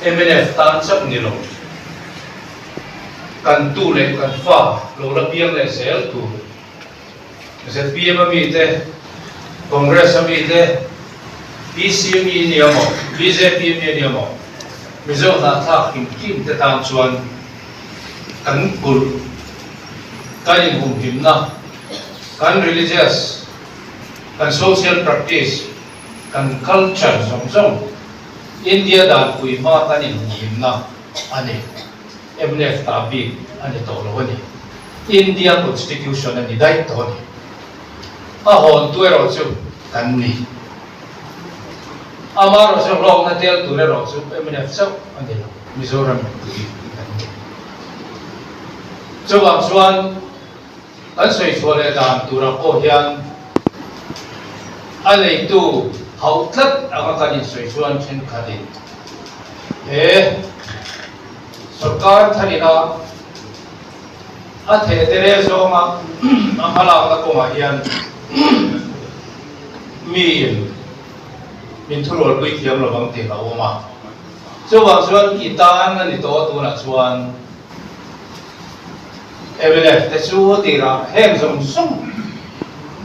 MNF tan chap ni lo kan tu le kan fa lo la piang le sel tu ZPM mi te Congress mi te PCM ni amo BJP ni amo mizo na tha kim te tan chuan kan kul kan hum him na kan religious kan social practice kan culture song India dan kui ma kan him na ani MNF tabi ani to lo ni India constitution ani dai to ni a hon tu ro chu kan ni amaro so rong na tel tu ro chu MNF so ani Mizoram kui kan ni chu wang chuan kan soi chole dan tu ra ko hian anei tu hau tlat anga kan soi chuan chen khadin सरकार थरीना अथे तेरे जोमा अमला को माहियान min thulol pui thiam lo bang te ka oma chuwang chuan itan ani to tu na chuan MNF te chu ti ra hem som sum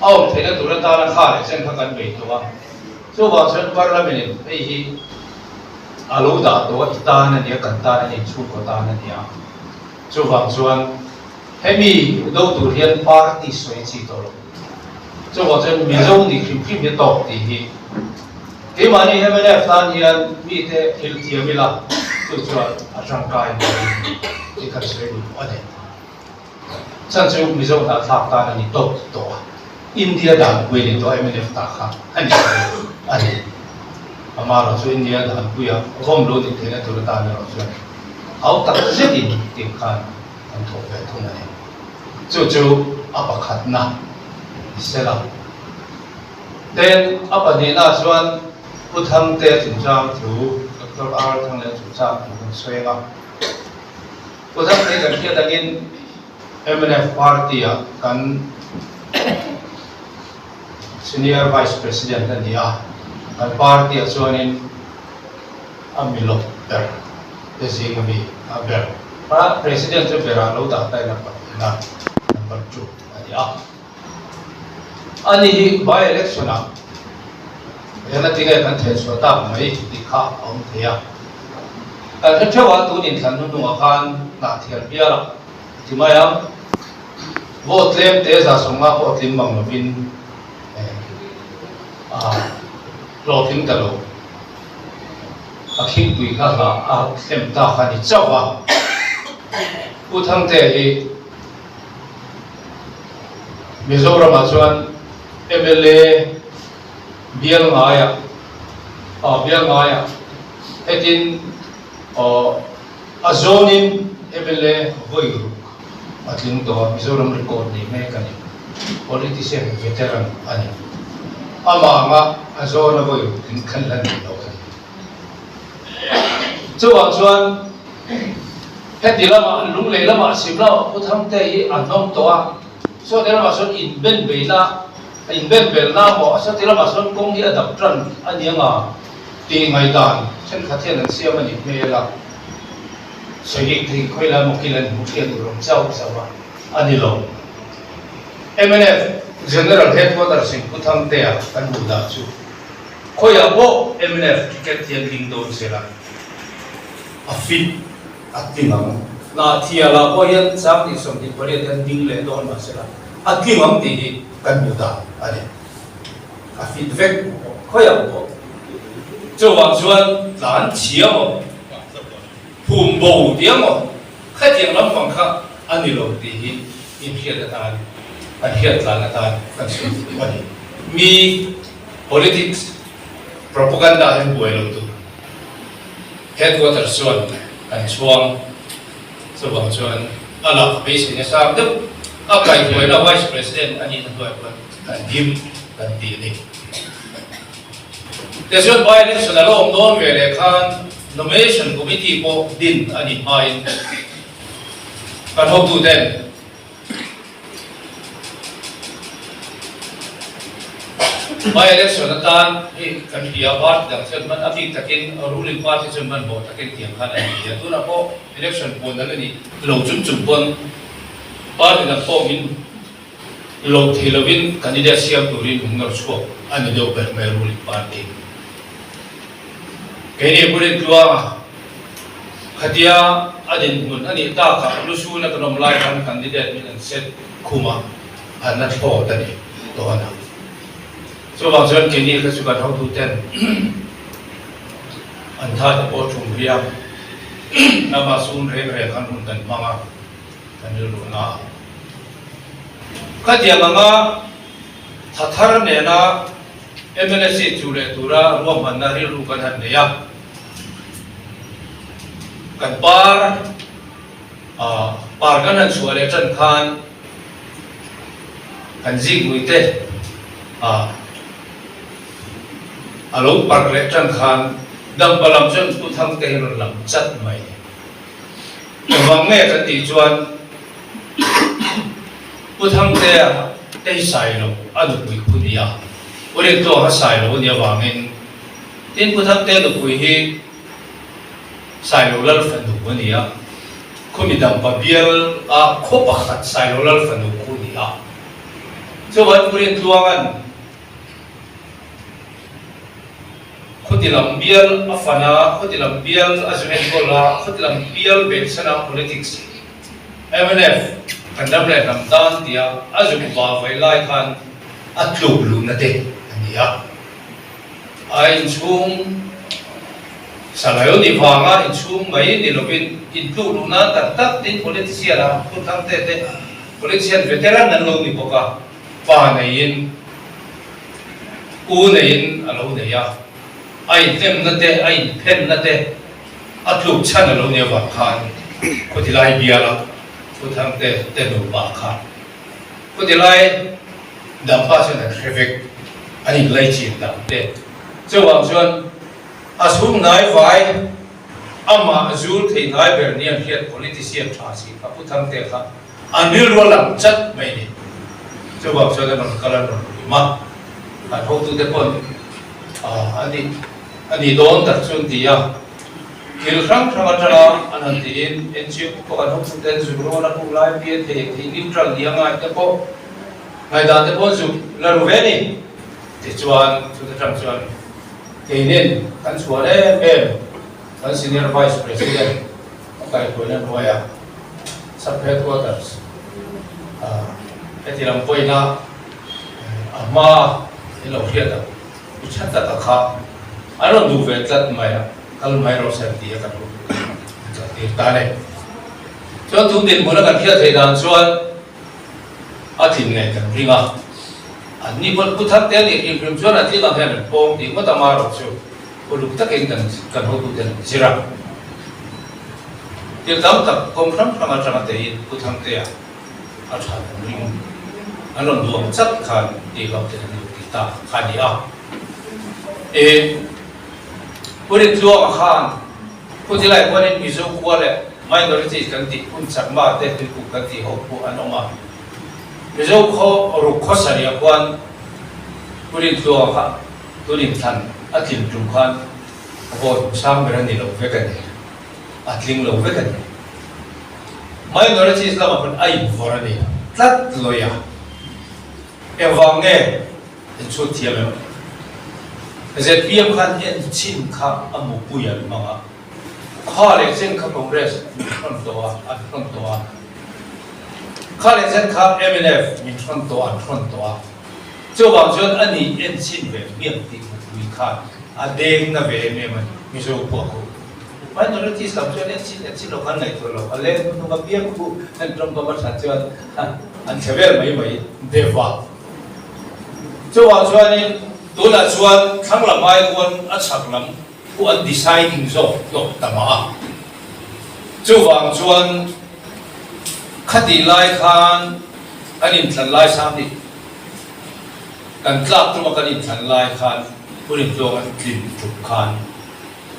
au thena tu ra ta na kha le chen kha kan be to wa chuwang chuan parliament ei hi alo da to itan ani kan ta ani chu ko ta ani a chuwang chuan hemi do tu hian party soi chi to lo chuwang chuan mi zo ni khim khim ye to ti hi cái mà này em đã phán hiện bị thế hiểu thiệt bị là tôi cho trong cái cái cái sự ở đây chẳng chịu bây giờ đã phát ta là nhiều tốt India đã quên đi tôi em đã phát khác anh ấy mà là cho India đã quên à không luôn thì thế này tôi đã nói rồi áo tắc rất ít tiếng khan anh thuộc về thôn này chú áp khát na sẽ là then áp này là chuanผู้ทำเตะจุดจ้างถูดรอาร์ทั้งเลยจุดจ้างถูกช่วยกันผู้ทำเตะกันเที่ยวดังนี้ MNF Party กัน Senior Vice President นั่นนี่กัน Party ส่วนนี้มิลล์เบอร์เดซิ่งมีเบอร์เพราะ President จะเป็นเราตัดได้นับนับจุดอันนี้ by election yang nanti kan kan suatu mai dikha om thea kan thewa tu nin than nu akan na thial bia la timaya vote lem te za songa vote lim mang lovin lo thim ta lo akhim pui kha la sem ta kha ni chawa u thang te hi Mizoram chuan MLA biang ngaya etin azonin MLA voiru ating to Mizoram record ni me kan politician veteran ani ama nga azona voiru tin khanlan ni lo chuwang chuan hetilama lung leilama simla utham te hi anom to a so delama son in ben beina in ben bel na mo sa tila mason kong hi adap tran anianga ti ngai dan chen khathian an siam ani mela segi thi khoila mokilan mukhian rom chau sawa ani lo MNF general headquarters sing putham te a kan bu da chu khoya bo MNF ticket tian ding don sela afit atimang na thiala ko yan sam ti som ti pare tan ding le don ma sela atimang ti kan bu da ani a feedback khoya bo chu wang chuan lan chiam phum bo tiang kha tiang lam phang kha ani lo ti hi in hiat ta a hiat la ta kan su ani mi politics propaganda en buelo tu headquarters chuan kan chuang chu wang chuan ala base ni sa de akai tuai la vice president ani na tuai kan dim kan ti ni desyon by election along don vele khan nomination committee ko din ani hain kan hope to then by election atan hi kan pia part dang chen man abi takin ruling party chen man bo takin tiang khan ani ya tu na po election pon dal ni lo chum chum pon party na po min lo thilovin candidate siam turin hungar chho ani do per me ruling party keni pure tua khatia adin mun ani ta ka lusu na kanom lai kan candidate min set khuma an na po tani to na so bang chuan keni ka chukan ho tu ten an tha te po thum ria na ma sun re re kan hun kan manga kan lu na ka dia manga thathar ne na MLC chule tura ro man na ri lu kan han ne ya kan par kan han chuale chan khan kan jing muite alo par le chan khan dam balam chen tu thang te ron lam chat mai wang me kan ti chuan tu thang te sai lo adu pui kunia ore to ha sai lo nia wangin tin tu thang te lu pui hi sai lo lal fan du nia khumi dam pa bial kho pakhat sai lo lal fan du kunia so wan puri tuangan khutilam bial afana khutilam bial azmen bola khutilam bial bensana politics MNF kandam le nam dan dia azum ba vai lai khan atlub lu na te ania ai chung salayo ni phanga in chung mai ni lovin in tu lu na tak tak tin politician la tu thang te politician veteran nan lo ni poka pa nei in u nei in alo nei ya ai tem na te ai pen na te atluk chan alo ne wa khan ko tilai biala ko thang te no ba khan ko tilai dam pa chen traffic ani lai chi dam te so wang chuan asum nai vai ama azul thei ngai ber niam hiat politician tha si ka pu thang te kha anil ro lam chat mai ni so wang chuan non kalan ro ma ka thau tu te pon ani don tak chun dia kil rang atara anan tin NGO ko kan hok ten zuro na ku lai pie the neutral dia ngai te po ngai da te po zu la roveni te chuan chu te tram chuan keinen kan chuan kan senior vice president kai ko na noya sub headquarters etilam poina ama ilo hiata uchata ta kha aron du ve tlat maya kal mai ro sem dia kan ru ti ta ne chuan tu din mona kan thia thei dan chuan a thin ne kan ringa ani bol puthak te ni in prim chuan a thi ka hen pom ti ma ta ma ro chu ko lu tak eng kan ho tu den sira ti tam tak kom ram ram te in puthang te a tha ring aron du chat khan ti ka te ni ti ta khani a Puri tua makan, puri lai puri miso kuale, minority kanti pun sakma te tu kanti hopu anoma. Miso ko rukho saria kuan, puri tua makan, puri tan atin jungkan,abo sam berani lo vegan, atling lo vegan. Minority Islam pun ai vorani, tat loya. Evange, itu tiada. ZPM kan en chin kha amu puyan manga khale chen kha congress min towa khale chen kha MNF min towa cho bang jon ani en chin ve miam ti wi kha adeng na ve me man mi so po ko minority sab jon en chin lo kan nai to lo ale no ga piam ku en trom ba sa jon an chevel mai deva cho bang jon tu la chuan thang la mai kon a chak lam ku an deciding zo lo tama chu wang chuan khati lai khan anin than lai sam ni kan tlak tu ma kan in than lai khan purin zo an tlin tu khan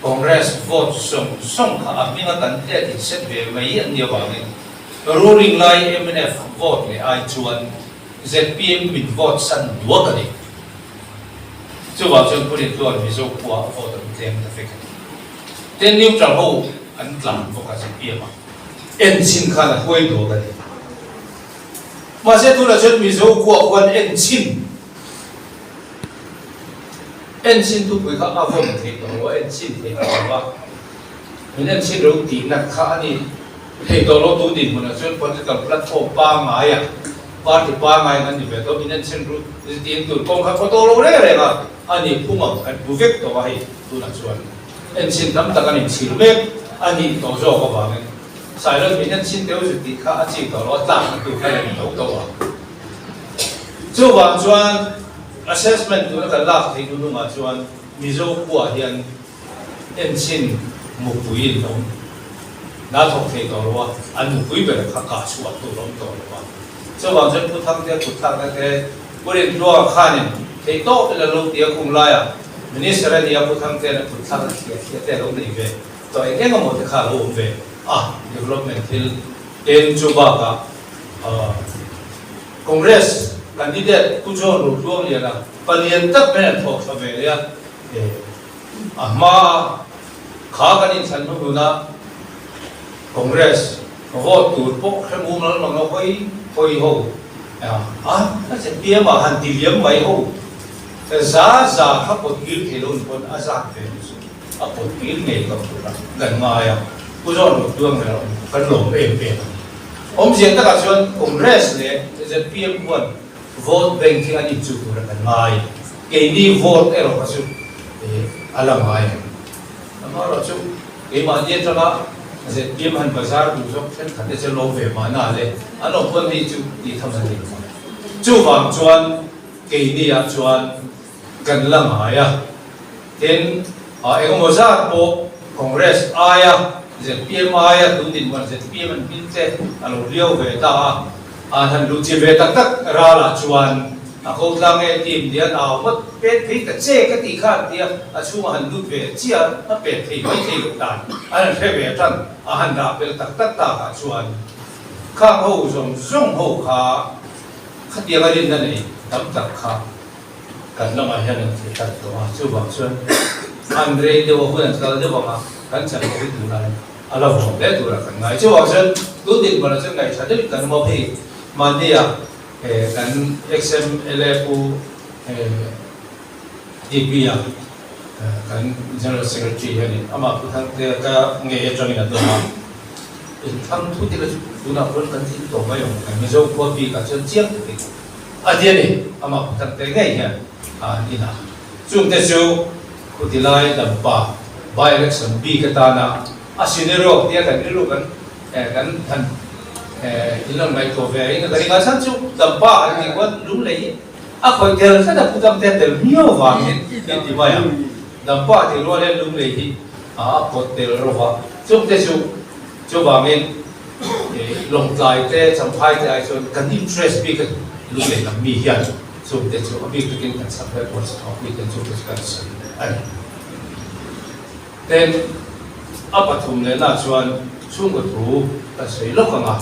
congress vote song kha aminga kan te ti set ve mai an dia wangin ruling lai MNF vote le ai chuan ZPM with vote san duwa ka ni 就话将本地段咪做过好的这样的飞。但你正好很难不开始变嘛，眼睛看了会多的。马些多了就咪做过关眼睛，眼睛都不会看阿峰提到我眼睛提到吧，眼睛有点那看你提到了多点么呢？就关这个 platform 巴马呀。party pangai nan ni beto binan senru tin tu kong kha photo lo le le ga ani puma an buvek to ai tu na chuan en sin dam ta kan chil me ani to zo ko ba nge sai lo binan sin teu su ti kha chi to lo ta tu kha ni to to wa chu wa chuan assessment tu ka la thei nu ma chuan mi zo ku a hian en sin mu puin to na thok thei to lo wa an mu pui be kha ka chu tu lo to lo wa cho bằng chân phút thăng thế bữa đêm đua khai thì tốt là lúc tiệc cùng lại à mình đi xem đi phút thăng thế là phút thăng thế lúc này về rồi cái có một cái khá lâu về development thì đến chỗ ba cả Congress candidate cũng cho nộp luôn liền là và liên tất bên thuộc về liền mà khá cái những sản phẩm đó Congress vote tụt bốc cái mũ nó khôi hậu nó sẽ bia mà hành tỷ liếm mấy hậu giá khắp một ký thì luôn còn giá về một ký nghề cầm gần ngoài cứ do một đường này phân lồng êm ông diễn tất cả chuyện Congress này sẽ bia quân vote bank thì anh chụp được gần ngoài cái đi vote ở đó chứ là ngoài mà rồi chứ cái mà diễn cho nó sẽ tiêm hành bazar đủ dốc chân khẩn sẽ lâu về mà nào lên anh ông quân đi chú đi thăm gia đình chú vàng chuan kỳ đi à chuan gần lăng hải à đến em có ra bộ Congress ai à sẽ tiêm ai à tụi tin quan sẽ tiêm anh biết thế anh liêu về ta thằng lũ chỉ về tắc ra là chuan không làm nghe tìm thì nào mất biết thấy cái chế cái tỷ khát thì chú mà hành lút về chia nó biết thì mấy thì cũng đàn anh phải về chân hành đã về tắc ta cả chuan khang hậu dùng hậu khá tiếng cái đến này tấm tắc khá cần làm ai hiện thì tắc đó chú bảo xuân Andre đều có quyền là đều bảo mà cần chẳng có cái thứ này là vòng đấy tôi là cần ngay chú bảo xuân tôi định bảo là xuân này sẽ định cần một thì mà đi kan XMLF DP kan General Secretary ni ama puthang te ka nge atang ina do ma thang thu ti la tu na pon kan tin to mai kan mi zo ko pi ka chen chiang ti dia ni ama puthang te nge ya ina chung te chu ku ti lai dam pa by election bi ka ta na asinero dia kan ru kan kan than ilang mai ko ve ina dari ngasan chu dam pa ni wan lu lei khoi tel sa da putam te tel mio wa ni ti ba ya dam pa ti lo le lu lei hi pot tel ro wa chu te chu ba men long tlai te cham phai te ai chon kan interest bi ka lu lei na mi hian chu te chu abi ka kin kan sa pe ko sa bi kan chu ka sa ai then apathum le na chuan chung ko thu ta sei lo ka nga